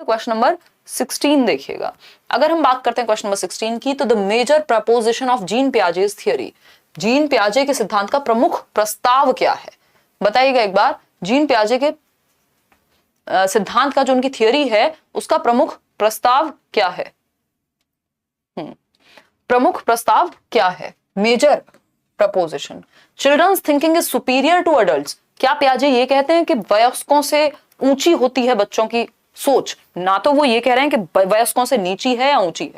Question number 16 देखिएगा। अगर हम बात करते हैं क्वेश्चन नंबर 16 की, तो the major proposition of Jean Piaget's theory, Jean पियाजे के सिद्धांत का प्रमुख प्रस्ताव क्या है? बताइएगा एक बार, जीन पियाजे के सिद्धांत का जो उनकी थियरी है उसका प्रमुख प्रस्ताव क्या है? प्रमुख प्रस्ताव क्या है? Major proposition. Children's thinking is superior to adults. क्या पियाजे ये कहते हैं कि वयस्कों से ऊंची होती है बच्चों की सोच? ना तो वो ये कह रहे हैं कि वयस्कों से नीची है या ऊंची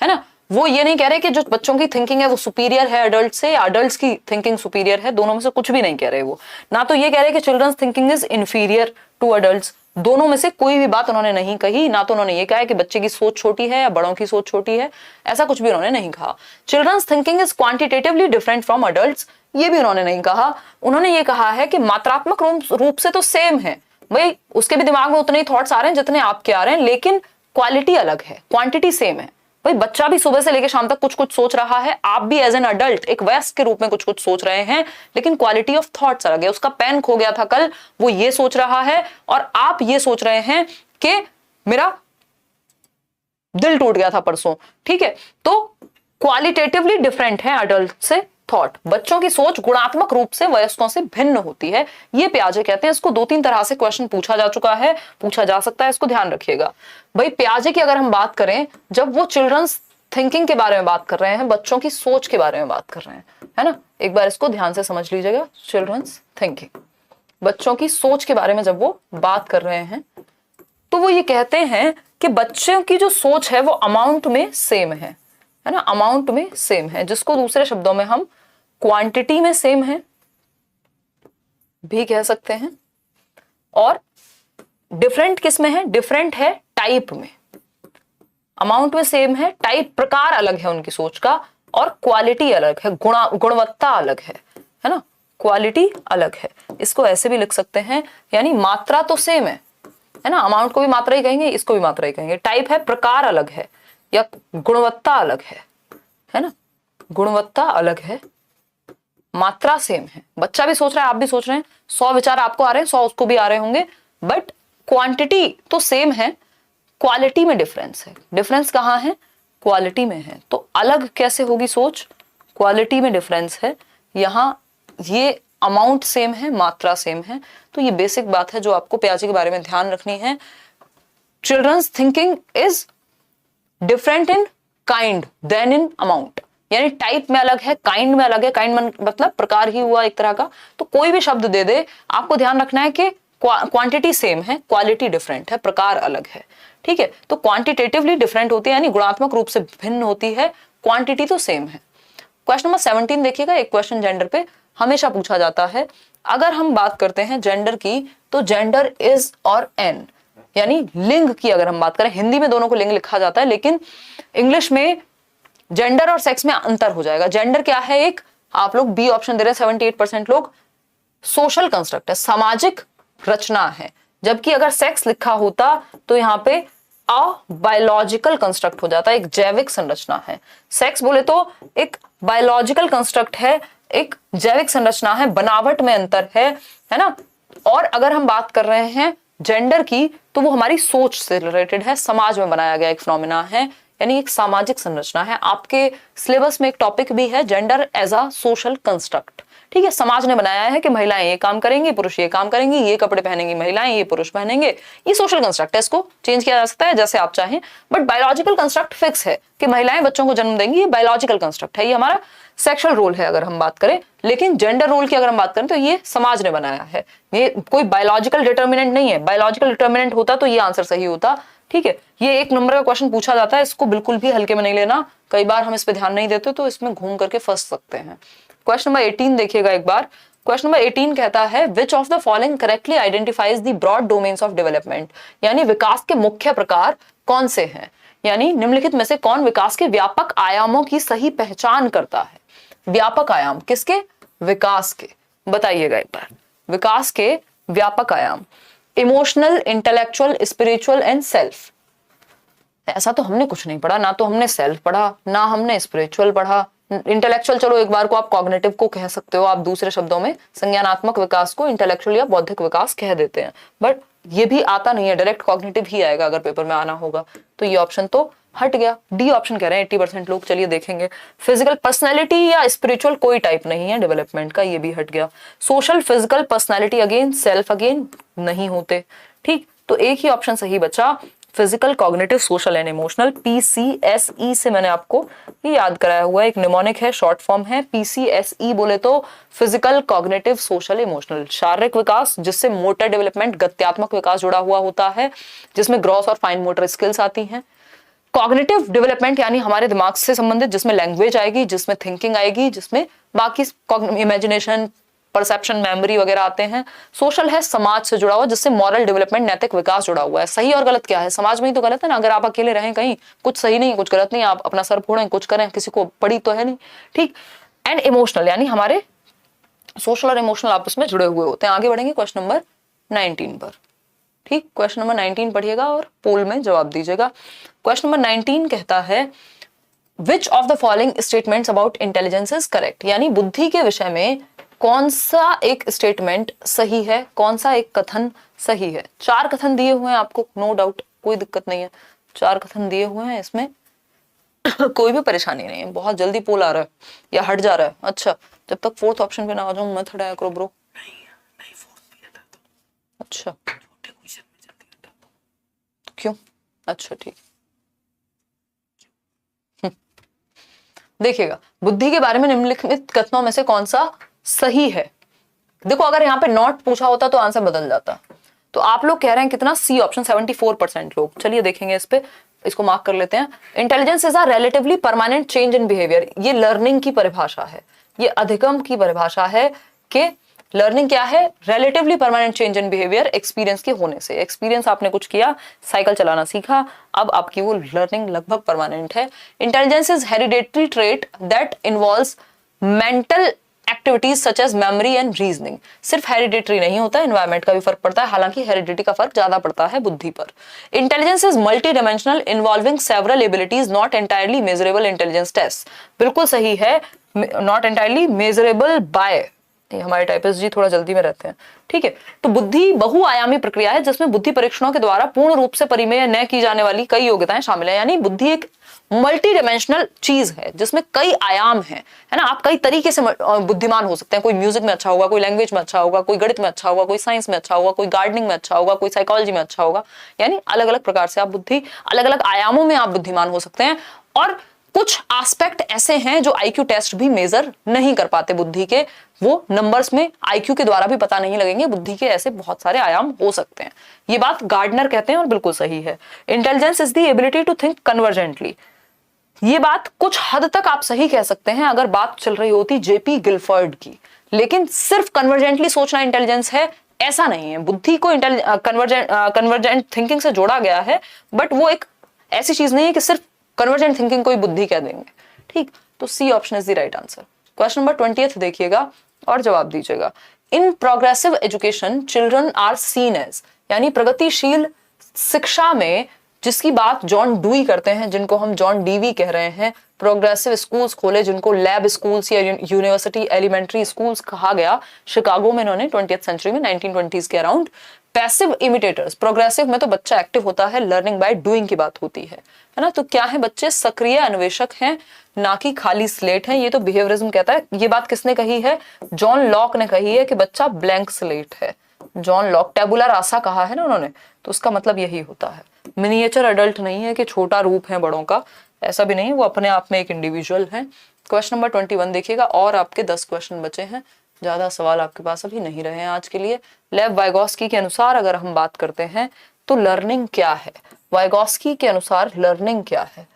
है ना। वो ये नहीं कह रहे कि जो बच्चों की थिंकिंग है वो सुपीरियर है अडल्ट से, या अडल्ट्स की थिंकिंग सुपीरियर है, दोनों में से कुछ भी नहीं कह रहे वो। ना तो ये कह रहे कि children's thinking is inferior to adults, दोनों में से कोई भी बात उन्होंने नहीं कही। ना तो उन्होंने ये कहा है कि बच्चे की सोच छोटी है या बड़ों की सोच छोटी है, ऐसा कुछ भी उन्होंने नहीं कहा। Children's thinking is quantitatively different from adults, ये भी उन्होंने नहीं कहा। उन्होंने ये कहा है कि मात्रात्मक रूप से तो सेम है, भाई उसके भी दिमाग में उतने ही थॉट्स आ रहे हैं जितने आपके आ रहे हैं, लेकिन क्वालिटी अलग है, क्वांटिटी सेम है। भाई बच्चा भी सुबह से लेकर शाम तक कुछ कुछ सोच रहा है, आप भी एज एन अडल्ट एक वयस्क के रूप में कुछ कुछ सोच रहे हैं, लेकिन क्वालिटी ऑफ थॉट्स अलग है। उसका पेन खो गया था कल, वो ये सोच रहा है, और आप ये सोच रहे हैं कि मेरा दिल टूट गया था परसों, ठीक है। तो क्वालिटेटिवली डिफरेंट है अडल्ट से थॉट। बच्चों की सोच गुणात्मक रूप से वयस्कों से भिन्न होती है, ये पियाजे कहते हैं। इसको 2-3 तरह से क्वेश्चन पूछा जा चुका है, पूछा जा सकता है, इसको ध्यान रखिएगा। भाई पियाजे की अगर हम बात करें, जब वो चिल्ड्रंस थिंकिंग के बारे में बात कर रहे हैं, बच्चों की सोच के बारे में बात कर रहे हैं, है ना, एक बार इसको ध्यान से समझ लीजिएगा। चिल्ड्रंस थिंकिंग, बच्चों की सोच के बारे में जब वो बात कर रहे हैं, तो वो ये कहते हैं कि बच्चों की जो सोच है वो अमाउंट में सेम है ना, अमाउंट में सेम है, जिसको दूसरे शब्दों में हम क्वांटिटी में सेम है भी कह सकते हैं। और डिफरेंट किस में है? डिफरेंट है टाइप में। अमाउंट में सेम है, टाइप प्रकार अलग है उनकी सोच का, और क्वालिटी अलग है, गुणवत्ता अलग है ना, क्वालिटी अलग है। इसको ऐसे भी लिख सकते हैं, यानी मात्रा तो सेम है ना, अमाउंट को भी मात्रा ही कहेंगे, इसको भी मात्रा ही कहेंगे। टाइप है, प्रकार अलग है, या गुणवत्ता अलग है ना, गुणवत्ता अलग है, मात्रा सेम है। बच्चा भी सोच रहा है, आप भी सोच रहे हैं, 100 विचार आपको आ रहे हैं, 100 उसको भी आ रहे होंगे, बट क्वांटिटी तो सेम है, क्वालिटी में डिफरेंस है। डिफरेंस कहाँ है? क्वालिटी में है। तो अलग कैसे होगी सोच? क्वालिटी में डिफरेंस है। यहां ये अमाउंट सेम है, मात्रा सेम है। तो ये बेसिक बात है जो आपको पियाजे के बारे में ध्यान रखनी है। Children's thinking is different in kind than in amount, यानी टाइप में अलग है, काइंड में अलग है। काइंड मतलब प्रकार ही हुआ एक तरह का। तो कोई भी शब्द दे दे, आपको ध्यान रखना है कि क्वांटिटी सेम है, क्वालिटी डिफरेंट है, प्रकार अलग है, ठीक है। तो क्वांटिटेटिवली डिफरेंट होती है, यानी गुणात्मक रूप से भिन्न होती है, क्वांटिटी तो सेम है। क्वेश्चन नंबर 17 देखिएगा। एक क्वेश्चन जेंडर पे हमेशा पूछा जाता है। अगर हम बात करते हैं जेंडर की, तो जेंडर इज और एन, यानी लिंग की अगर हम बात करें, हिंदी में दोनों को लिंग लिखा जाता है, लेकिन इंग्लिश में जेंडर और सेक्स में अंतर हो जाएगा। जेंडर क्या है? एक, आप लोग बी ऑप्शन दे रहे हैं 78% लोग, सोशल कंस्ट्रक्ट है, सामाजिक रचना है। जबकि अगर सेक्स लिखा होता तो यहाँ पे अ बायोलॉजिकल कंस्ट्रक्ट हो जाता है, एक जैविक संरचना है। सेक्स बोले तो एक बायोलॉजिकल कंस्ट्रक्ट है, एक जैविक संरचना है, बनावट में अंतर है ना। और अगर हम बात कर रहे हैं जेंडर की, तो वो हमारी सोच से रिलेटेड है, समाज में बनाया गया एक फिनोमिना है, यानी एक सामाजिक संरचना है। आपके सिलेबस में एक टॉपिक भी है gender as a social construct, ठीक है। समाज ने बनाया है कि महिलाएं ये काम करेंगी, पुरुष ये काम करेंगे, ये कपड़े पहनेंगी महिलाएं, ये पुरुष पहनेंगे। ये सोशल कंस्ट्रक्ट है, इसको चेंज किया जा सकता है जैसे आप चाहें, बट बायोलॉजिकल कंस्ट्रक्ट फिक्स है कि महिलाएं बच्चों को जन्म देंगी, ये बायोलॉजिकल कंस्ट्रक्ट है, ये हमारा सेक्सुअल रोल है अगर हम बात करें। लेकिन जेंडर रोल की अगर हम बात करें तो ये समाज ने बनाया है, ये कोई बायोलॉजिकल डिटर्मिनेंट नहीं है। बायोलॉजिकल डिटर्मिनेंट होता तो ये आंसर सही होता, ठीक है। ये 1 नंबर का क्वेश्चन पूछा जाता है, इसको बिल्कुल भी हल्के में नहीं लेना। कई बार हम इस पे ध्यान नहीं देते तो इसमें घूम करके फंस सकते हैं। क्वेश्चन नंबर 18 देखिएगा एक बार। क्वेश्चन नंबर 18 कहता है which of the following correctly identifies the broad domains of development, यानी विकास के मुख्य प्रकार कौन से हैं, यानी निम्नलिखित में से कौन विकास के व्यापक आयामों की सही पहचान करता है। व्यापक आयाम किसके? विकास के। बताइएगा एक बार, विकास के व्यापक आयाम, emotional, intellectual, spiritual and self. ऐसा तो हमने कुछ नहीं पढ़ा, ना तो हमने सेल्फ पढ़ा, ना हमने स्पिरिचुअल पढ़ा। इंटेलेक्चुअल चलो एक बार को आप कॉग्निटिव को कह सकते हो, आप दूसरे शब्दों में संज्ञानात्मक विकास को इंटेलेक्चुअल या बौद्धिक विकास कह देते हैं, बट ये भी आता नहीं है, डायरेक्ट कॉग्निटिव ही आएगा अगर पेपर में आना होगा। तो ये ऑप्शन तो हट गया। डी ऑप्शन कह रहे हैं 80% लोग। चलिए देखेंगे, फिजिकल पर्सनैलिटी या स्पिरिचुअल कोई टाइप नहीं है डेवलपमेंट का, ये भी हट गया। Social physical personality again self again नहीं होते, ठीक। तो एक ही ऑप्शन सही बचा, physical cognitive social and emotional, PCSE से मैंने आपको ये याद कराया हुआ है, एक निमोनिक है, शॉर्ट फॉर्म है। PCSE बोले तो फिजिकल कॉग्निटिव सोशल इमोशनल, शारीरिक विकास जिससे मोटर डेवलपमेंट गत्यात्मक विकास जुड़ा हुआ होता है, जिसमें ग्रॉस और फाइन मोटर स्किल्स आती हैं। कॉग्निटिव डेवलपमेंट यानी हमारे दिमाग से संबंधित, जिसमें लैंग्वेज आएगी, जिसमें थिंकिंग आएगी, जिसमें बाकी इमेजिनेशन, परसेप्शन, मेमोरी वगैरह आते हैं। सोशल है समाज से जुड़ा हुआ, जिससे मॉरल डेवलपमेंट, नैतिक विकास जुड़ा हुआ है। सही और गलत क्या है, समाज में ही तो गलत है ना। अगर आप अकेले रहें कहीं, कुछ सही नहीं कुछ गलत नहीं, आप अपना सर फोड़ें कुछ करें, किसी को पड़ी तो है नहीं, ठीक। एंड इमोशनल यानी हमारे सोशल और इमोशनल आपस में जुड़े हुए होते हैं। आगे बढ़ेंगे क्वेश्चन नंबर 19 पर, ठीक। क्वेश्चन नंबर 19 पढ़िएगा और पोल में जवाब दीजिएगा। क्वेश्चन नंबर 19 कहता है which of the following statements about intelligence is correct, यानी बुद्धि के विषय में कौन सा एक स्टेटमेंट सही है, कौन सा एक कथन सही है। 4 कथन दिए हुए हैं आपको, नो डाउट, कोई दिक्कत नहीं है। 4 कथन दिए हुए हैं, इसमें कोई भी परेशानी नहीं है। बहुत जल्दी पोल आ रहा है या हट जा रहा है। अच्छा, जब तक 4th ऑप्शन पे ना आ जाऊं मत हटाया करो ब्रो। अच्छा क्यों? अच्छा ठीक। देखिएगा, बुद्धि के बारे में निम्नलिखित कथनों में से कौन सा सही है। देखो, अगर यहाँ पे नॉट पूछा होता तो आंसर बदल जाता। तो आप लोग कह रहे हैं कितना, सी ऑप्शन 74% लोग। चलिए देखेंगे इस पे, इसको मार्क कर लेते हैं। Intelligence is a relatively permanent change in behaviour, ये लर्निंग की परिभाषा है, ये अधिगम की परिभाषा है कि लर्निंग क्या है, relatively permanent change in behaviour, experience के होने से। एक्सपीरियंस आपने कुछ किया, साइकिल चलाना सीखा, अब आपकी वो लर्निंग लगभग परमानेंट है। Intelligence is hereditary trait that involves mental activities such as memory and reasoning. सिर्फ हेरिडेटरी नहीं होता, एनवायरमेंट का भी फर्क पड़ता है, हालांकि हेरिडिटी का फर्क ज्यादा पड़ता है बुद्धि पर। Intelligence is multi dimensional involving several abilities not entirely measurable intelligence test, बिल्कुल सही है। नॉट एंटायरली मेजरेबल बाय, हमारे टाइपिस्ट जी थोड़ा जल्दी में रहते हैं, ठीक है। तो बुद्धि बहुआयामी प्रक्रिया है जिसमें बुद्धि परीक्षणों के द्वारा पूर्ण रूप से परिमेय न की जाने वाली कई योग्यताएं शामिल है। यानी बुद्धि एक मल्टी डायमेंशनल चीज है जिसमें कई आयाम हैं, है ना। आप कई तरीके से बुद्धिमान हो सकते हैं। कोई म्यूजिक में अच्छा होगा, कोई लैंग्वेज में अच्छा होगा, कोई गणित में अच्छा होगा, कोई साइंस में अच्छा होगा, कोई गार्डनिंग में अच्छा होगा, कोई साइकोलॉजी में अच्छा होगा। यानी अलग अलग प्रकार से आप बुद्धि, अलग अलग आयामों में आप बुद्धिमान हो सकते हैं। और कुछ एस्पेक्ट ऐसे हैं जो आईक्यू टेस्ट भी मेजर नहीं कर पाते बुद्धि के, वो नंबर्स में आईक्यू के द्वारा भी पता नहीं लगेंगे। बुद्धि के ऐसे बहुत सारे आयाम हो सकते हैं, ये बात गार्डनर कहते हैं और बिल्कुल सही है। Intelligence is the ability to think convergently, ये बात कुछ हद तक आप सही कह सकते हैं अगर बात चल रही होती जेपी गिलफर्ड की, लेकिन सिर्फ कन्वर्जेंटली सोचना इंटेलिजेंस है ऐसा नहीं है। बुद्धि को कन्वर्जेंट थिंकिंग से जोड़ा गया है, बट वो एक ऐसी चीज नहीं है कि सिर्फ कन्वर्जेंट थिंकिंग को ही बुद्धि कह देंगे, ठीक। तो C option is the right answer. Question number 20 देखिएगा और जवाब दीजिएगा। In progressive education children are seen as, यानी प्रगतिशील शिक्षा में जिसकी बात जॉन डूई करते हैं, जिनको हम जॉन डीवी कह रहे हैं, प्रोग्रेसिव स्कूल्स खोले जिनको लैब स्कूल्स या यूनिवर्सिटी एलिमेंट्री स्कूल्स कहा गया शिकागो में इन्होंने 20th सेंचुरी में 1920s के अराउंड। पैसिव इमिटेटर्स, प्रोग्रेसिव में तो बच्चा एक्टिव होता है, लर्निंग बाय डूइंग की बात होती है ना। तो क्या है, बच्चे सक्रिय अन्वेषक हैं ना कि खाली स्लेट हैं। ये तो बिहेवियरिज्म कहता है। ये बात किसने कही है, जॉन लॉक ने कही है कि बच्चा ब्लैंक स्लेट है। जॉन लॉक, टेबुला रासा कहा है ना उन्होंने, तो उसका मतलब यही होता है। मिनिएचर अडल्ट नहीं है कि छोटा रूप है बड़ों का, ऐसा भी नहीं है, वो अपने आप में एक इंडिविजुअल है। क्वेश्चन नंबर 21 देखिएगा और आपके 10 क्वेश्चन बचे हैं, ज्यादा सवाल आपके पास अभी नहीं रहे हैं आज के लिए। लेव वाइगोस्की के अनुसार अगर हम बात करते हैं तो लर्निंग क्या है, वाइगोस्की के अनुसार लर्निंग क्या है।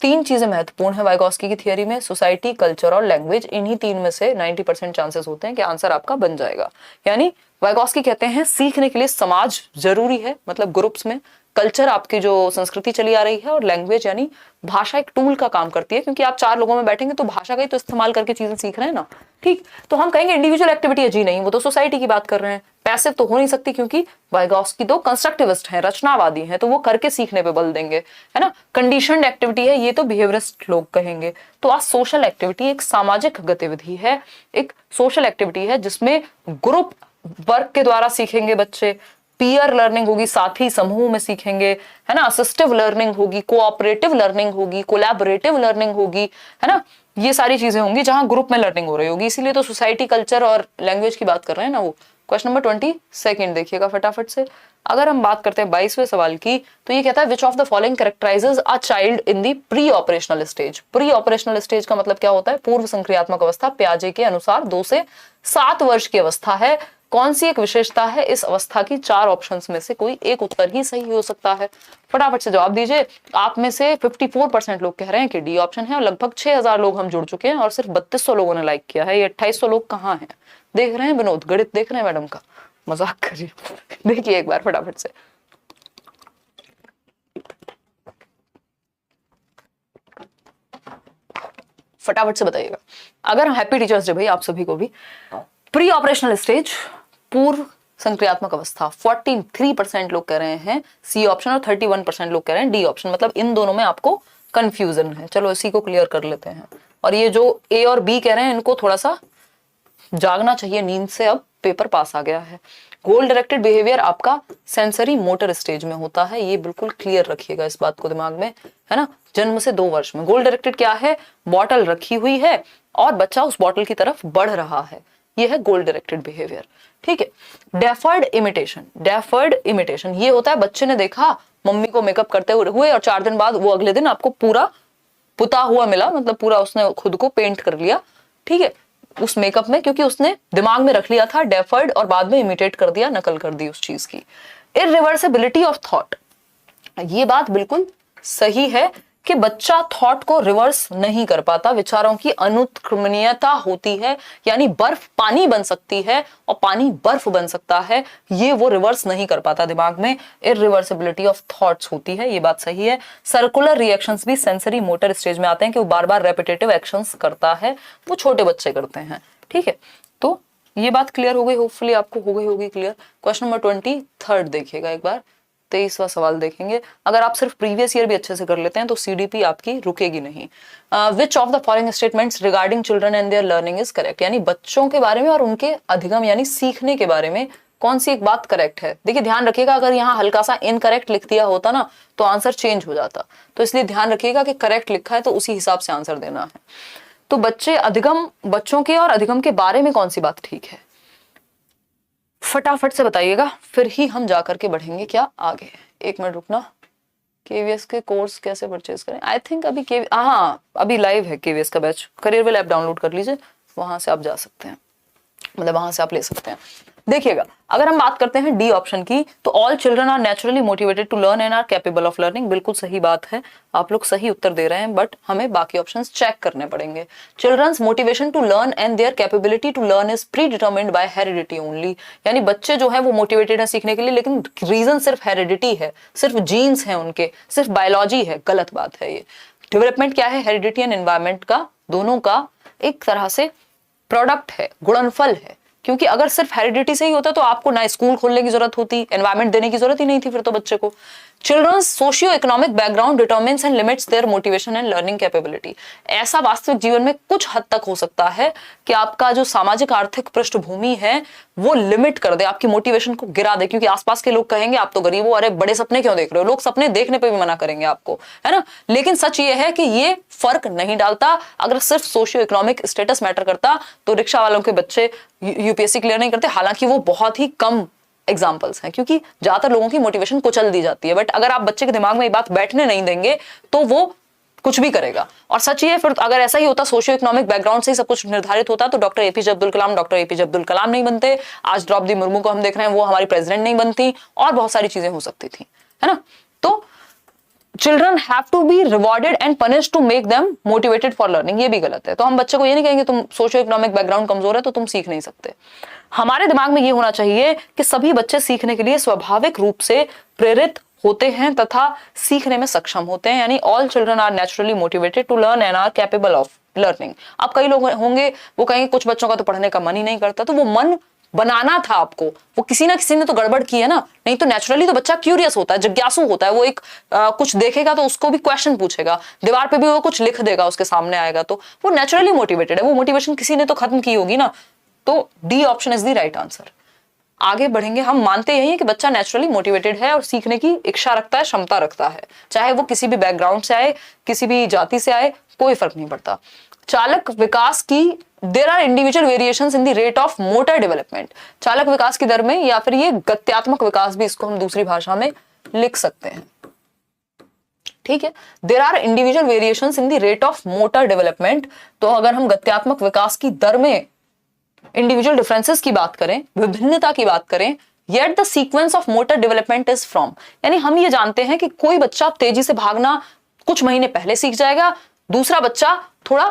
3 चीजें महत्वपूर्ण है वाइगोस्की की थियरी में, सोसाइटी, कल्चर और लैंग्वेज। इन्हीं 3 में से 90% चांसेस होते हैं कि आंसर आपका बन जाएगा। यानी वाइगोस्की कहते हैं सीखने के लिए समाज जरूरी है, मतलब ग्रुप्स में, कल्चर आपकी जो संस्कृति चली आ रही है, और लैंग्वेज यानी भाषा एक टूल का काम करती है, क्योंकि आप 4 लोगों में बैठेंगे तो भाषा का ही तो इस्तेमाल करके चीजें सीख रहे हैं ना, ठीक। तो हम कहेंगे इंडिविजुअल एक्टिविटी है, जी नहीं, वो तो सोसाइटी की बात कर रहे हैं। पैसिव तो हो नहीं सकती क्योंकि वाइगोस्की तो कंस्ट्रक्टिविस्ट हैं, रचनावादी हैं, तो वो करके सीखने पे बल देंगे, है ना। कंडीशनड एक्टिविटी है, ये तो बिहेवियरिस्ट लोग कहेंगे। तो आज सोशल एक्टिविटी एक सामाजिक गतिविधि है, एक सोशल एक्टिविटी है जिसमें ग्रुप वर्क के द्वारा सीखेंगे बच्चे, पीयर लर्निंग होगी, साथी समूह में सीखेंगे, है ना, असिस्टिव लर्निंग होगी, कोऑपरेटिव लर्निंग होगी, कोलैबोरेटिव लर्निंग होगी, है ना, ये सारी चीजें होंगी जहां ग्रुप में लर्निंग हो रही होगी। इसीलिए तो सोसाइटी, कल्चर और लैंग्वेज की बात कर रहे हैं ना वो। क्वेश्चन नंबर 22 देखिएगा फटाफट से। अगर हम बात करते हैं 22वें सवाल की, तो ये कहता है which of the following कैरेक्टराइजेज a child in the pre operational stage. Pre operational stage का मतलब क्या होता है? पूर्व संक्रियात्मक अवस्था। पियाजे के अनुसार 2 से 7 वर्ष की अवस्था है। कौन सी एक विशेषता है इस अवस्था की? 4 ऑप्शंस में से कोई एक उत्तर ही सही हो सकता है। फटाफट से जवाब दीजिए। आप में से 54% लोग कह रहे हैं कि डी ऑप्शन है, और लगभग 6000 लोग हम जुड़ चुके हैं और सिर्फ 3200 लोगों ने लाइक किया है। ये 2800 लोग कहाँ हैं? देख रहे हैं विनोद, गणित देख रहे हैं मैडम का? मजाक करिए। देखिए एक बार फटाफट से। फटाफट से बताइएगा। अगर हैप्पी टीचर्स डे भाई आप सभी को भी। प्री ऑपरेशनल स्टेज, पूर्व संक्रियात्मक अवस्था, 43% लोग कह रहे हैं सी ऑप्शन और 31% लोग कह रहे हैं डी ऑप्शन। मतलब इन दोनों में आपको कंफ्यूजन है। चलो इसी को क्लियर कर लेते हैं। और ये जो ए और बी कह रहे हैं इनको थोड़ा सा जागना चाहिए नींद से, अब पेपर पास आ गया है। गोल डायरेक्टेड बिहेवियर आपका सेंसरी मोटर स्टेज में होता है, ये बिल्कुल क्लियर रखिएगा इस बात को दिमाग में, है ना। जन्म से 2 वर्ष में। गोल डायरेक्टेड क्या है? बॉटल रखी हुई है और बच्चा उस बॉटल की तरफ बढ़ रहा है, ये है गोल डायरेक्टेड बिहेवियर। ठीक है। डेफर्ड इमिटेशन, डेफर्ड इमिटेशन ये होता है बच्चे ने देखा मम्मी को मेकअप करते हुए और 4 दिन बाद वो अगले दिन आपको पूरा पुता हुआ मिला, मतलब पूरा उसने खुद को पेंट कर लिया, ठीक है, उस मेकअप में, क्योंकि उसने दिमाग में रख लिया था डेफर्ड और बाद में इमिटेट कर दिया, नकल कर दी उस चीज की। इरिवर्सिबिलिटी ऑफ थॉट, ये बात बिल्कुल सही है कि बच्चा थॉट को रिवर्स नहीं कर पाता, विचारों की अनुत्क्रमणीयता होती है, यानी बर्फ पानी बन सकती है और पानी बर्फ बन सकता है, ये वो रिवर्स नहीं कर पाता दिमाग में, इरिवर्सिबिलिटी ऑफ थॉट्स होती है, ये बात सही है। सर्कुलर रिएक्शंस भी सेंसरी मोटर स्टेज में आते हैं कि वो बार बार रेपिटेटिव एक्शंस करता है, वो छोटे बच्चे करते हैं। ठीक है, तो ये बात क्लियर हो गई, होपफुली आपको हो गई होगी क्लियर। क्वेश्चन नंबर 23 देखिएगा एक बार, 23वां सवाल देखेंगे। अगर आप सिर्फ प्रीवियस ईयर भी अच्छे से कर लेते हैं तो सीडीपी आपकी रुकेगी नहीं। विच of the following statements regarding children and there learning is correct, यानी बच्चों के बारे में और उनके अधिगम यानी सीखने के बारे में कौन सी एक बात करेक्ट है? देखिए ध्यान रखिएगा, अगर यहाँ हल्का सा इनकरेक्ट लिख दिया होता ना तो आंसर चेंज हो जाता, तो इसलिए ध्यान रखिएगा कि करेक्ट लिखा है तो उसी हिसाब से आंसर देना है। तो बच्चों के और अधिगम के बारे में कौन सी बात ठीक है? फटाफट से बताइएगा, फिर ही हम जाकर के बढ़ेंगे क्या आगे। 1 मिनट रुकना। केवीएस के कोर्स कैसे परचेज करें? आई थिंक अभी अभी लाइव है केवीएस का बैच, करियरवेल ऐप डाउनलोड कर लीजिए, वहां से आप जा सकते हैं, मतलब वहां से आप ले सकते हैं। देखिएगा, अगर हम बात करते हैं डी ऑप्शन की, तो all children are naturally motivated to learn and are capable of learning, बिल्कुल सही बात है, आप लोग सही उत्तर दे रहे हैं, बट हमें बाकी ऑप्शंस चेक करने पड़ेंगे। Children's motivation to learn and their capability to learn is predetermined by heredity only, यानी बच्चे जो है वो मोटिवेटेड है सीखने के लिए, लेकिन रीजन सिर्फ हेरिडिटी है, सिर्फ जीन्स है उनके, सिर्फ बायोलॉजी है, गलत बात है ये। डेवलपमेंट क्या है? हेरिडिटी एंड एनवायरमेंट का, दोनों का एक तरह से प्रोडक्ट है, गुणनफल है, क्योंकि अगर सिर्फ हेरिडिटी से ही होता तो आपको ना स्कूल खोलने की जरूरत होती, एनवायरमेंट देने की जरूरत ही नहीं थी फिर तो बच्चे को। Children's socio economic background determines and limits their motivation and learning capability, ऐसा वास्तविक जीवन में कुछ हद तक हो सकता है कि आपका जो सामाजिक आर्थिक पृष्ठभूमि है वो लिमिट कर दे, आपकी मोटिवेशन को गिरा दे, क्योंकि आसपास के लोग कहेंगे आप तो गरीब हो, अरे बड़े सपने क्यों देख रहे हो, लोग सपने देखने पे भी मना करेंगे आपको, है ना। लेकिन सच ये है कि ये फर्क नहीं डालता। अगर सिर्फ सोशियो इकोनॉमिक स्टेटस मैटर करता तो रिक्शा वालों के बच्चे यूपीएससी क्लियर नहीं करते, हालांकि वो बहुत ही कम एग्जाम्पल्स हैं, क्योंकि ज्यादातर लोगों की मोटिवेशन कुचल दी जाती है। बट अगर आप बच्चे के दिमाग में ये बात बैठने नहीं देंगे तो वो कुछ भी करेगा। और सच ये है, फिर अगर ऐसा ही होता, सोशियो इकोनॉमिक बैकग्राउंड से ही सब कुछ निर्धारित होता, तो डॉक्टर एपीजे अब्दुल कलाम नहीं बनते, आज द्रौपदी मुर्मू को हम देख रहे हैं वो हमारी प्रेसिडेंट नहीं बनती, और बहुत सारी चीजें हो सकती थी, है ना। तो children have to be rewarded and punished to make them motivated for learning, ये भी गलत है। तो हम बच्चे को ये नहीं कहेंगे तुम सोशियो इकोनॉमिक बैकग्राउंड कमजोर है तो तुम सीख नहीं सकते। हमारे दिमाग में ये होना चाहिए कि सभी बच्चे सीखने के लिए स्वाभाविक रूप से प्रेरित होते हैं तथा सीखने में सक्षम होते हैं, यानी all children are naturally motivated to learn and are capable of learning. अब कई लोग होंगे वो कहेंगे कुछ बच्चों का तो पढ़ने का मन ही नहीं करता, तो वो मन बनाना था आपको, वो किसी ना किसी ने तो गड़बड़ की है ना, नहीं तो नेचुरली तो बच्चा क्यूरियस होता है, जिज्ञासु होता है, वो एक कुछ देखेगा तो उसको भी क्वेश्चन पूछेगा, दीवार पे भी वो कुछ लिख देगा उसके सामने आएगा, तो वो नेचुरली मोटिवेटेड है, वो मोटिवेशन किसी ने तो खत्म की होगी ना। तो D option is the right answer. आगे बढ़ेंगे। हम मानते यही है कि बच्चा नेचुरली मोटिवेटेड है और सीखने की इच्छा रखता है, क्षमता रखता है, चाहे वो किसी भी बैकग्राउंड से आए, किसी भी जाति से आए, कोई फर्क नहीं पड़ता। चालक विकास की there are individual variations in the rate of motor development. चालक विकास की दर में, या फिर ये गत्यात्मक विकास भी इसको हम दूसरी भाषा में लिख सकते हैं, ठीक है। There are individual variations in the rate of motor development. तो अगर हम गत्यात्मक विकास की दर में इंडिविजुअल डिफरेंसेस की बात करें, विभिन्नता की बात करें, yet the sequence of motor development is from, यानी हम ये जानते हैं कि कोई बच्चा तेजी से भागना कुछ महीने पहले सीख जाएगा, दूसरा बच्चा थोड़ा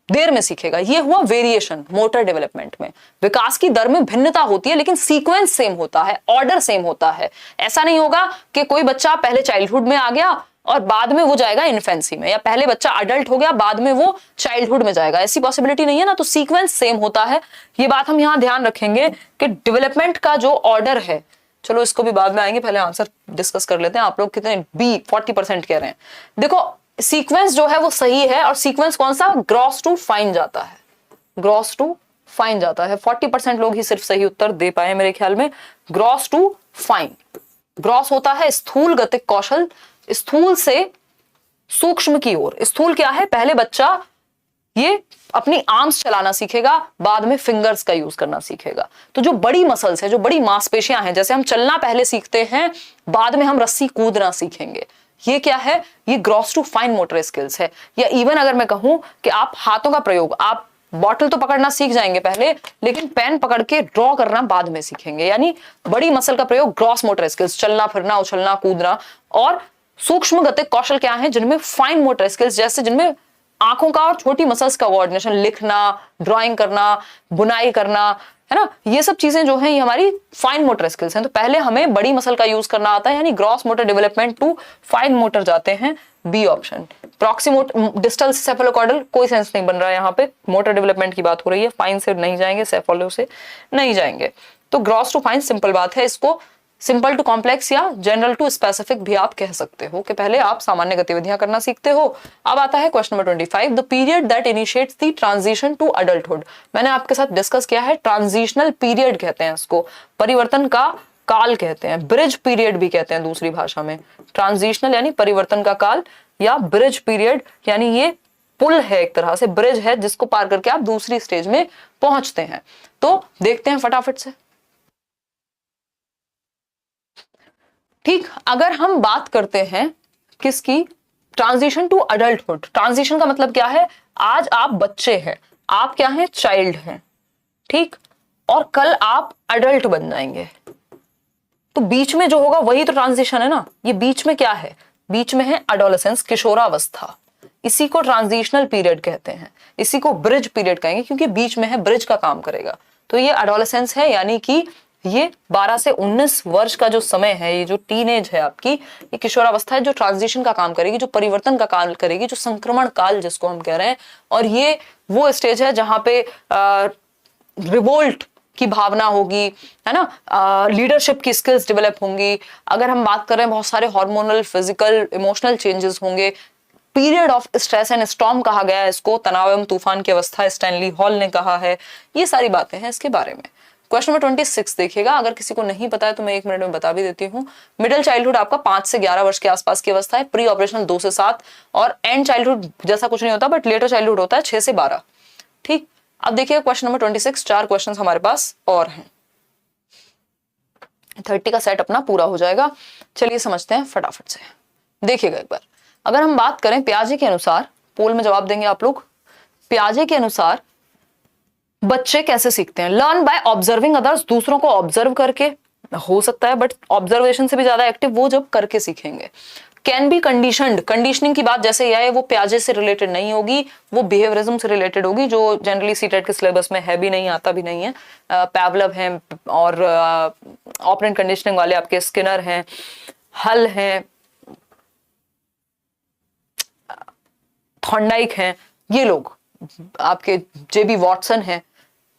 देर में सीखेगा। ये हुआ वेरिएशन मोटर डेवलपमेंट में। विकास की दर में भिन्नता होती है लेकिन सीक्वेंस सेम होता है, ऑर्डर सेम होता है। ऐसा नहीं होगा कि कोई बच्चा पहले चाइल्डहुड में आ गया और बाद में वो जाएगा इन्फेंसी में, या पहले बच्चा अडल्ट हो गया बाद में वो चाइल्डहुड में जाएगा, ऐसी पॉसिबिलिटी नहीं है ना। तो सीक्वेंस सेम होता है। ये बात हम यहां ध्यान रखेंगे कि डेवलपमेंट का जो ऑर्डर है, चलो इसको भी बाद में आएंगे, पहले आंसर डिस्कस कर लेते हैं। आप लोग कितने बी 40% कह रहे हैं। देखो सीक्वेंस जो है वो सही है, और सीक्वेंस कौन सा, ग्रॉस टू फाइन जाता है, ग्रॉस टू फाइन जाता है। 40% लोग ही सिर्फ सही उत्तर दे पाए मेरे ख्याल में। ग्रॉस टू फाइन, ग्रॉस होता है स्थूल गतिक कौशल, स्थूल से सूक्ष्म की ओर। स्थूल क्या है, पहले बच्चा ये अपनी आर्म्स चलाना सीखेगा, बाद में फिंगर्स का यूज करना सीखेगा। तो जो बड़ी मसल्स है, जो बड़ी मांसपेशियां हैं, जैसे हम चलना पहले सीखते हैं, बाद में हम रस्सी कूदना सीखेंगे, ये क्या है, ये gross to fine motor skills है। या इवन अगर मैं कहूं कि आप हाथों का प्रयोग, आप बॉटल तो पकड़ना सीख जाएंगे पहले, लेकिन पेन पकड़ के ड्रॉ करना बाद में सीखेंगे। यानी बड़ी मसल का प्रयोग, ग्रॉस मोटर स्किल्स, चलना फिरना, उछलना कूदना। और सूक्ष्म गतिक कौशल क्या है, जिनमें फाइन मोटर स्किल्स, जैसे जिनमें आंखों का और छोटी मसल्स का कोऑर्डिनेशन, लिखना, ड्राइंग करना, बुनाई करना, है ना, ये सब चीजें जो हैं ये हमारी फाइन मोटर स्किल्स हैं। तो पहले हमें बड़ी मसल का यूज करना आता है, यानी gross motor development to fine motor जाते हैं, B option. Proximodistal cephalocaudal, कोई सेंस नहीं बन रहा है यहाँ पे, मोटर डेवलपमेंट की बात हो रही है, फाइन से नहीं जाएंगे, सेफेलो से नहीं जाएंगे। तो ग्रॉस टू फाइन सिंपल बात है, इसको सिंपल टू कॉम्प्लेक्स या जनरल टू स्पेसिफिक भी आप कह सकते हो, कि पहले आप सामान्य गतिविधियां करना सीखते हो। अब आता है question number 25, the period that initiates the transition to adulthood. मैंने आपके साथ डिस्कस किया है, ट्रांजिशनल पीरियड कहते हैं इसको, परिवर्तन का काल कहते हैं, ब्रिज पीरियड भी कहते हैं दूसरी भाषा में। ट्रांजिशनल यानी परिवर्तन का काल, या ब्रिज पीरियड यानी ये पुल है, एक तरह से ब्रिज है जिसको पार करके आप दूसरी स्टेज में पहुंचते हैं। तो देखते हैं फटाफट से। ठीक, अगर हम बात करते हैं किसकी, ट्रांजिशन टू अडल्टहुड। ट्रांजिशन का मतलब क्या है, आज आप बच्चे हैं, आप क्या हैं, चाइल्ड हैं, ठीक, और कल आप अडल्ट बन जाएंगे। तो बीच में जो होगा वही तो ट्रांजिशन है ना। ये बीच में क्या है, बीच में है एडोलेसेंस, किशोरावस्था। इसी को ट्रांजिशनल पीरियड कहते हैं, इसी को ब्रिज पीरियड कहेंगे, क्योंकि बीच में है, ब्रिज का काम करेगा। तो ये एडोलेसेंस है, यानी कि ये 12 से 19 वर्ष का जो समय है, ये जो टीनेज है आपकी, ये किशोरावस्था है, जो ट्रांजिशन का काम करेगी, जो परिवर्तन का काम करेगी, जो संक्रमण काल जिसको हम कह रहे हैं। और ये वो स्टेज है जहां पे रिवोल्ट की भावना होगी, है ना, लीडरशिप की स्किल्स डेवलप होंगी। अगर हम बात कर रहे हैं, बहुत सारे हार्मोनल, फिजिकल, इमोशनल चेंजेस होंगे। Period of stress and storm कहा गया है इसको, तनाव एवं तूफान की अवस्था स्टैनली हॉल ने कहा है। ये सारी बातें हैं इसके बारे में। क्वेश्चन नंबर 26 देखिएगा, अगर किसी को नहीं पता है तो मैं 1 मिनट में बता भी देती हूँ। मिडिल चाइल्डहुड आपका 5 से 11 वर्ष के आसपास की अवस्था है, प्री ऑपरेशनल 2 से 7, और एंड चाइल्डहुड जैसा कुछ नहीं होता, बट लेटर चाइल्डहुड होता है 6 से 12। ठीक, अब देखिएगा क्वेश्चन नंबर 26, 4 क्वेश्चन हमारे पास और हैं, 30 का सेट अपना पूरा हो जाएगा। चलिए समझते हैं फटाफट से। देखिएगा एक बार, अगर हम बात करें पियाजे के अनुसार, पोल में जवाब देंगे आप लोग, पियाजे के अनुसार बच्चे कैसे सीखते हैं, लर्न बाय ऑब्जर्विंग अदर्स, दूसरों को ऑब्जर्व करके हो सकता है, बट ऑब्जर्वेशन से भी ज्यादा एक्टिव वो जब करके सीखेंगे। कैन बी कंडीशनड, कंडीशनिंग की बात जैसे यह है, वो पियाजे से रिलेटेड नहीं होगी, वो बिहेवियरिज्म से रिलेटेड होगी, जो जनरली सीटेट के सिलेबस में है भी नहीं, आता भी नहीं है। पैवलव हैं, और ऑपरेंट कंडीशनिंग वाले आपके स्किनर हैं, हल हैं, थॉर्नडाइक हैं, ये लोग आपके जेबी वॉटसन हैं।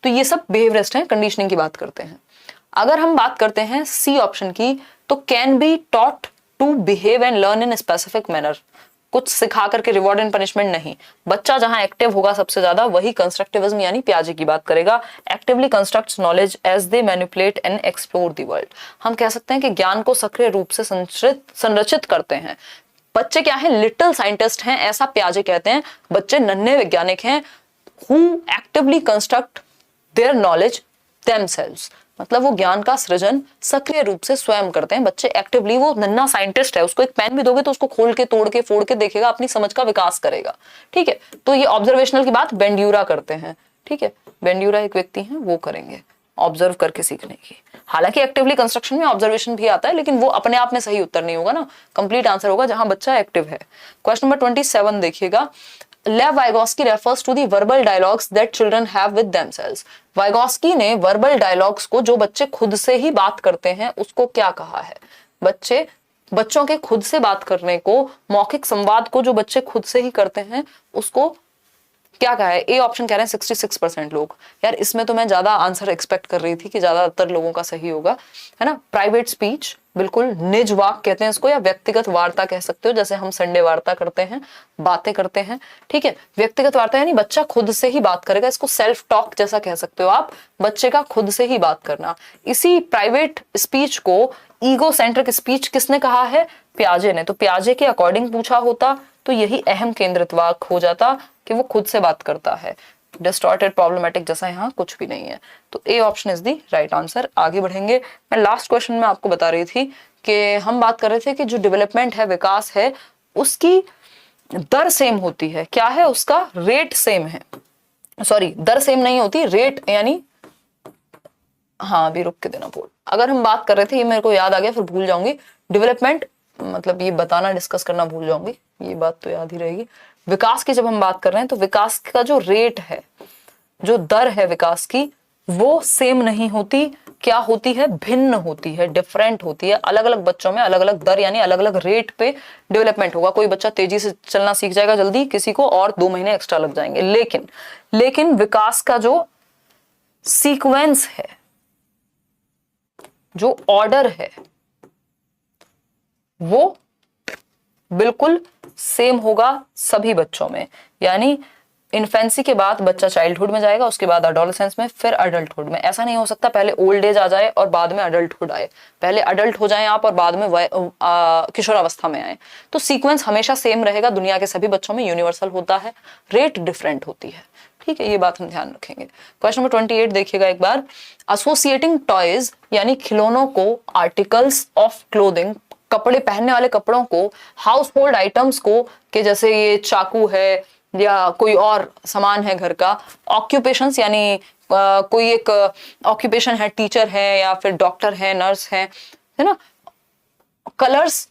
तो ये सब बिहेवियरिस्ट हैं, कंडीशनिंग की बात करते हैं। अगर हम बात करते हैं सी ऑप्शन की, तो can be taught to behave and learn in specific manner, कुछ सिखा करके रिवॉर्ड एंड पनिशमेंट नहीं। बच्चा जहां एक्टिव होगा सबसे ज्यादा वही कंस्ट्रक्टिविज्म यानी पियाजे की बात करेगा। Actively constructs knowledge as they manipulate and explore the world. हम कह सकते हैं कि ज्ञान को सक्रिय रूप से संरचित करते हैं। बच्चे क्या हैं? लिटिल साइंटिस्ट हैं, ऐसा पियाजे कहते हैं। बच्चे नन्हे वैज्ञानिक हैं who actively construct their knowledge themselves। मतलब वो ज्ञान का सृजन सक्रिय रूप से स्वयं करते हैं। बच्चे एक्टिवली, वो नन्हा साइंटिस्ट है, उसको एक पेन भी दोगे तो उसको खोल के तोड़ के फोड़ के देखेगा, अपनी समझ का विकास करेगा। ठीक है, तो ये ऑब्जर्वेशनल की बात बेंड्यूरा करते हैं। ठीक है, बेंड्यूरा एक व्यक्ति हैं, वो करेंगे ऑब्जर्व करके सीखने की। हालांकि एक्टिवली कंस्ट्रक्शन में ऑब्जर्वेशन भी आता है, लेकिन वो अपने आप में सही उत्तर नहीं होगा ना, कंप्लीट आंसर होगा जहां बच्चा एक्टिव है। क्वेश्चन नंबर 27 देखिएगा। Lev Vygotsky refers to the verbal dialogues that children have with themselves। Vygotsky ने verbal dialogues को, जो बच्चे खुद से ही बात करते हैं, उसको क्या कहा है? बच्चों के खुद से बात करने को, मौखिक संवाद को जो बच्चे खुद से ही करते हैं, उसको क्या कहा है? ए ऑप्शन कह रहे हैं 66% लोग। यार इसमें तो मैं ज्यादा आंसर एक्सपेक्ट कर रही थी कि ज्यादातर लोगों का सही होगा, है ना। प्राइवेट स्पीच, बिल्कुल। निज वाक कहते हैं इसको, या व्यक्तिगत वार्ता कह सकते हो, जैसे हम संडे वार्ता करते हैं, बातें करते हैं। ठीक है, व्यक्तिगत वार्ता यानी बच्चा खुद से ही बात करेगा, इसको सेल्फ टॉक जैसा कह सकते हो आप, बच्चे का खुद से ही बात करना। इसी प्राइवेट स्पीच को ईगो सेंट्रिक स्पीच किसने कहा है? पियाजे ने। तो पियाजे के अकॉर्डिंग पूछा होता तो यही अहम केंद्रित वाक हो जाता कि वो खुद से बात करता है। डिस्टॉर्टेड प्रॉब्लमेटिक जैसा यहाँ कुछ भी नहीं है। तो A option is the right answer. आगे बढ़ेंगे। मैं लास्ट क्वेश्चन में आपको बता रही थी कि हम बात कर रहे थे कि जो डेवलपमेंट है, विकास है, उसकी दर सेम होती है। क्या है? उसका रेट सेम है। सॉरी, दर सेम नहीं होती, रेट यानी, हाँ अभी रुक के देना बोल। अगर हम बात कर रहे थे, ये मेरे को याद आ गया, फिर भूल जाऊंगी। डेवलपमेंट मतलब ये बताना, डिस्कस करना भूल जाऊंगी, ये बात तो याद ही रहेगी। विकास की जब हम बात कर रहे हैं तो विकास का जो रेट है, जो दर है विकास की, वो सेम नहीं होती। क्या होती है? भिन्न होती है, डिफरेंट होती है। अलग अलग बच्चों में अलग अलग दर यानी अलग अलग रेट पे डेवलपमेंट होगा। कोई बच्चा तेजी से चलना सीख जाएगा जल्दी, किसी को और 2 महीने एक्स्ट्रा लग जाएंगे। लेकिन विकास का जो सीक्वेंस है, जो ऑर्डर है, वो बिल्कुल सेम होगा सभी बच्चों में। यानी इन्फेंसी के बाद बच्चा चाइल्डहुड में जाएगा, उसके बाद एडोलेसेंस में, फिर अडल्टहुड में। ऐसा नहीं हो सकता पहले ओल्ड एज आ जाए और बाद में अडल्टहुड आए, पहले अडल्ट हो जाएं आप और बाद में किशोरावस्था में आए। तो सीक्वेंस हमेशा सेम रहेगा, दुनिया के सभी बच्चों में यूनिवर्सल होता है, रेट डिफरेंट होती है। ठीक है, ये बात हम ध्यान रखेंगे। क्वेश्चन नंबर 28 देखिएगा एक बार। एसोसिएटिंग टॉयज यानी खिलौनों को, आर्टिकल्स ऑफ क्लोथिंग कपड़े, पहनने वाले कपड़ों को, हाउस होल्ड आइटम्स को, कि जैसे ये चाकू है या कोई और सामान है घर का, ऑक्यूपेशंस यानी कोई एक ऑक्यूपेशन है, टीचर है या फिर डॉक्टर है, नर्स है ना। कलर्स,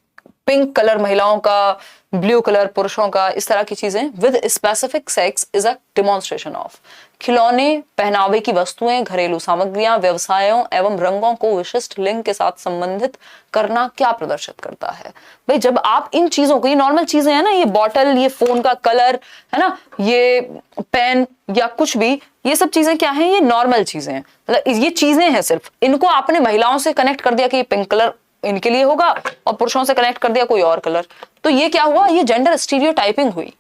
पिंक कलर महिलाओं का, ब्लू कलर पुरुषों का, इस तरह की चीजें। With specific sex is a demonstration of. खिलौने, पहनावे की वस्तुएं, घरेलू सामग्रियां, व्यवसायों एवं रंगों को विशिष्ट लिंग के साथ संबंधित करना क्या प्रदर्शित करता है? भाई जब आप इन चीजों को, ये नॉर्मल चीजें हैं ना, ये बॉटल, ये फोन का कलर है ना, ये पेन या कुछ भी, ये सब चीजें क्या हैं? ये नॉर्मल चीजें हैं, मतलब ये चीजें हैं। सिर्फ इनको आपने महिलाओं से कनेक्ट कर दिया कि ये पिंक कलर इनके लिए होगा और पुरुषों से कनेक्ट कर दिया कोई और कलर, तो ये क्या हुआ? ये जेंडर स्टीरियोटाइपिंग हुई।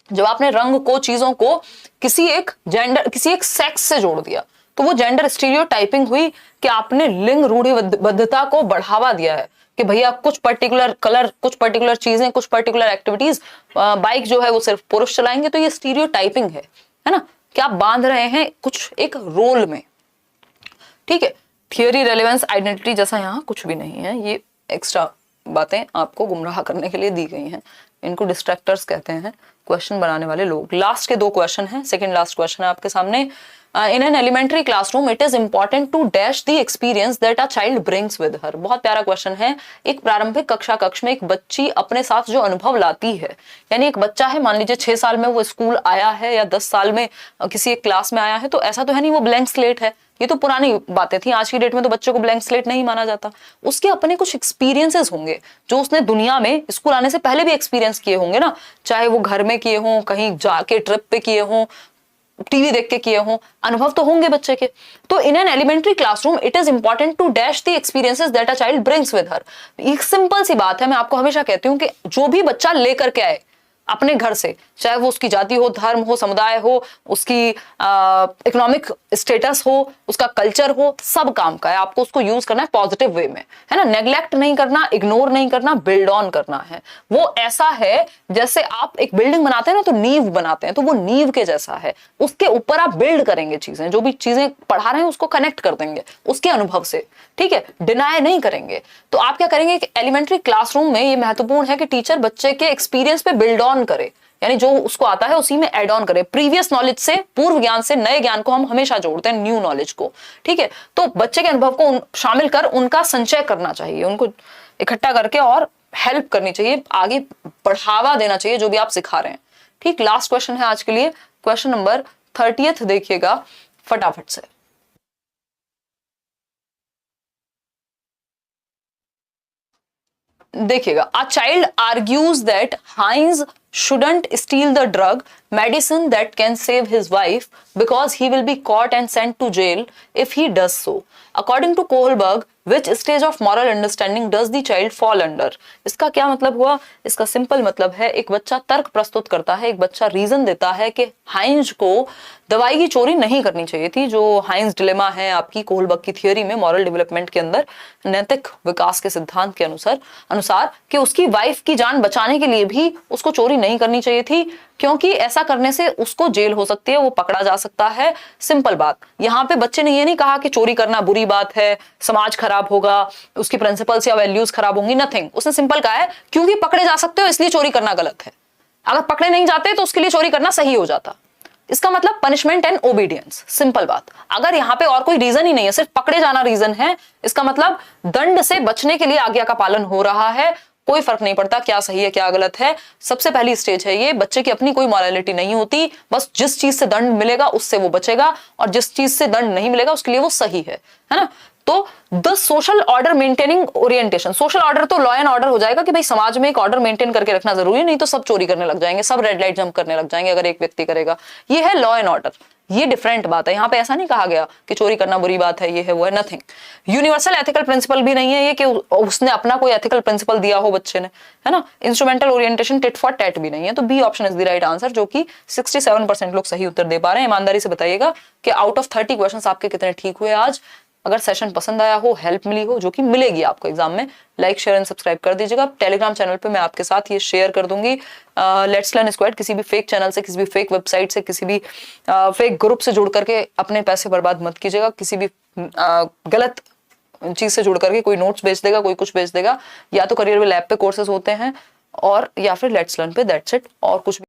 जब आपने रंग को, चीजों को किसी एक जेंडर, किसी एक सेक्स से जोड़ दिया, तो वो जेंडर स्टीरियोटाइपिंग हुई कि आपने लिंग रूढ़िबद्धता को बढ़ावा दिया है कि भैया कुछ पर्टिकुलर कलर, कुछ पर्टिकुलर चीजें, कुछ पर्टिकुलर एक्टिविटीज, बाइक जो है वो सिर्फ पुरुष चलाएंगे, तो ये स्टीरियोटाइपिंग है ना। क्या आप बांध रहे हैं कुछ एक रोल में। ठीक है, थियोरी, रेलेवेंस, आइडेंटिटी जैसा यहाँ कुछ भी नहीं है। ये एक्स्ट्रा बातें आपको गुमराह करने के लिए दी गई हैं, इनको डिस्ट्रैक्टर्स कहते हैं क्वेश्चन बनाने वाले लोग। लास्ट के 2 क्वेश्चन हैं, सेकंड लास्ट क्वेश्चन है आपके सामने। In an elementary classroom it is important to dash the experience that a child brings with her. बहुत प्यारा क्वेश्चन है। एक प्रारंभिक कक्षा कक्ष में एक बच्ची अपने साथ जो अनुभव लाती है, यानी एक बच्चा है, मान लीजिए 6 साल में वो स्कूल आया है या 10 साल में किसी एक क्लास में आया है, तो ऐसा तो है नहीं वो ब्लैंक स्लेट है। ये तो पुरानी बातें थी, आज की डेट में तो बच्चों को ब्लैंक स्लेट नहीं माना जाता। उसके अपने कुछ एक्सपीरियंसेस होंगे जो उसने दुनिया में स्कूल आने से पहले भी एक्सपीरियंस किए होंगे ना, चाहे वो घर में किए हों, कहीं जाके ट्रिप पे किए हों, टीवी देख के किए हों, अनुभव तो होंगे बच्चे के। तो in an elementary classroom it is important to dash the experiences that a child brings with her. एक सिंपल सी बात है, मैं आपको हमेशा कहती हूँ कि जो भी बच्चा लेकर के आए अपने घर से, चाहे वो उसकी जाति हो, धर्म हो, समुदाय हो, उसकी इकोनॉमिक स्टेटस हो, उसका कल्चर हो, सब काम का है। आपको उसको यूज करना है पॉजिटिव वे में, है ना। नेग्लेक्ट नहीं करना, इग्नोर नहीं करना, बिल्ड ऑन करना है। वो ऐसा है जैसे आप एक बिल्डिंग बनाते हैं ना, तो नींव बनाते हैं, तो वो नींव के जैसा है। उसके ऊपर आप बिल्ड करेंगे चीजें, जो भी चीजें पढ़ा रहे हैं उसको कनेक्ट कर देंगे उसके अनुभव से, ठीक है, डिनाई नहीं करेंगे। तो आप क्या करेंगे कि एलिमेंट्री क्लासरूम में ये महत्वपूर्ण है कि टीचर बच्चे के एक्सपीरियंस पे बिल्ड ऑन करे, यानी जो उसको आता है उसी में ऐड ऑन करे। प्रीवियस नॉलेज से, पूर्व ज्ञान से नए ज्ञान को हम हमेशा जोड़ते हैं, न्यू नॉलेज को, ठीक है। तो बच्चे के अनुभव को शामिल कर उनका संचय करना चाहिए, उनको इकट्ठा करके और हेल्प करनी चाहिए, आगे बढ़ावा देना चाहिए जो भी आप सिखा रहे हैं, ठीक। लास्ट क्वेश्चन है आज के लिए, क्वेश्चन नंबर 30 देखिएगा फटाफट से। देखिएगा, a child argues that हाइंज shouldn't steal the drug medicine that can save his wife because he will be caught and sent to jail if he does so. According to Kohlberg, which stage of moral understanding does the child fall under? इसका क्या मतलब हुआ? इसका simple मतलब है, एक बच्चा तर्क प्रस्तुत करता है, एक बच्चा रीजन देता है कि हाइंज को दवाई की चोरी नहीं करनी चाहिए थी, जो हाइंज डिलेमा है आपकी कोहलबर्ग की थियोरी में, मॉरल डेवलपमेंट के अंदर, नैतिक विकास के सिद्धांत के अनुसार कि उसकी वाइफ की जान बचाने के लिए भी उसको चोरी नहीं करनी चाहिए थी, क्योंकि ऐसा करने से उसको जेल हो सकती है, वो पकड़ा जा सकता है। सिंपल बात। यहाँ पे बच्चे ने ये नहीं कहा कि चोरी करना बुरी बात है, समाज खराब होगा, उसकी प्रिंसिपल्स या वैल्यूज खराब होंगी, नथिंग। उसने सिंपल कहा है क्योंकि पकड़े जा सकते हो इसलिए चोरी करना गलत है, अगर पकड़े नहीं जाते तो उसके लिए चोरी करना सही हो जाता। इसका मतलब पनिशमेंट एंड ओबीडियंस, सिंपल बात। अगर यहाँ पे और कोई रीजन ही नहीं है, सिर्फ पकड़े जाना रीजन है, इसका मतलब दंड से बचने के लिए आज्ञा का पालन हो रहा है, कोई फर्क नहीं पड़ता क्या सही है क्या गलत है। सबसे पहली स्टेज है ये, बच्चे की अपनी कोई मॉरलिटी नहीं होती, बस जिस चीज से दंड मिलेगा उससे वो बचेगा, और जिस चीज से दंड नहीं मिलेगा उसके लिए वो सही है ना। तो the social order maintaining orientation, social order तो लॉ एंड ऑर्डर हो जाएगा कि भाई समाज में एक ऑर्डर मेंटेन करके रखना जरूरी है, नहीं तो सब चोरी करने लग जाएंगे, सब रेड लाइट जंप करने लग जाएंगे अगर एक व्यक्ति करेगा। ये है लॉ एंड ऑर्डर, ये डिफरेंट बात है। यहाँ पे ऐसा नहीं कहा गया कि चोरी करना बुरी बात है, ये है वो है, नथिंग। यूनिवर्सल एथिकल प्रिंसिपल भी नहीं है ये कि उसने अपना कोई एथिकल प्रिंसिपल दिया हो बच्चे ने, है ना। Instrumental orientation tit for tat भी नहीं है। तो B option is the right answer, जो कि 67% लोग सही उत्तर दे पा रहे हैं। ईमानदारी से बताइएगा कि आउट ऑफ 30 क्वेश्चन आपके कितने ठीक हुए आज। अगर सेशन पसंद आया हो, हेल्प मिली हो, जो कि मिलेगी आपको एग्जाम में, लाइक शेयर एंड सब्सक्राइब कर दीजिएगा। टेलीग्राम चैनल पे मैं आपके साथ ये शेयर कर दूंगी। लेट्स लर्न स्क्वाड, किसी भी फेक चैनल से, किसी भी फेक वेबसाइट से, किसी भी फेक ग्रुप से जुड़ करके अपने पैसे बर्बाद मत कीजिएगा। किसी भी गलत चीज से जुड़ करके कोई नोट्स बेच देगा, कोई कुछ बेच देगा, या तो करियर विल ऐप पे कोर्सेज होते हैं, और या फिर लेट्स लर्न पे, दैट्स इट। और कुछ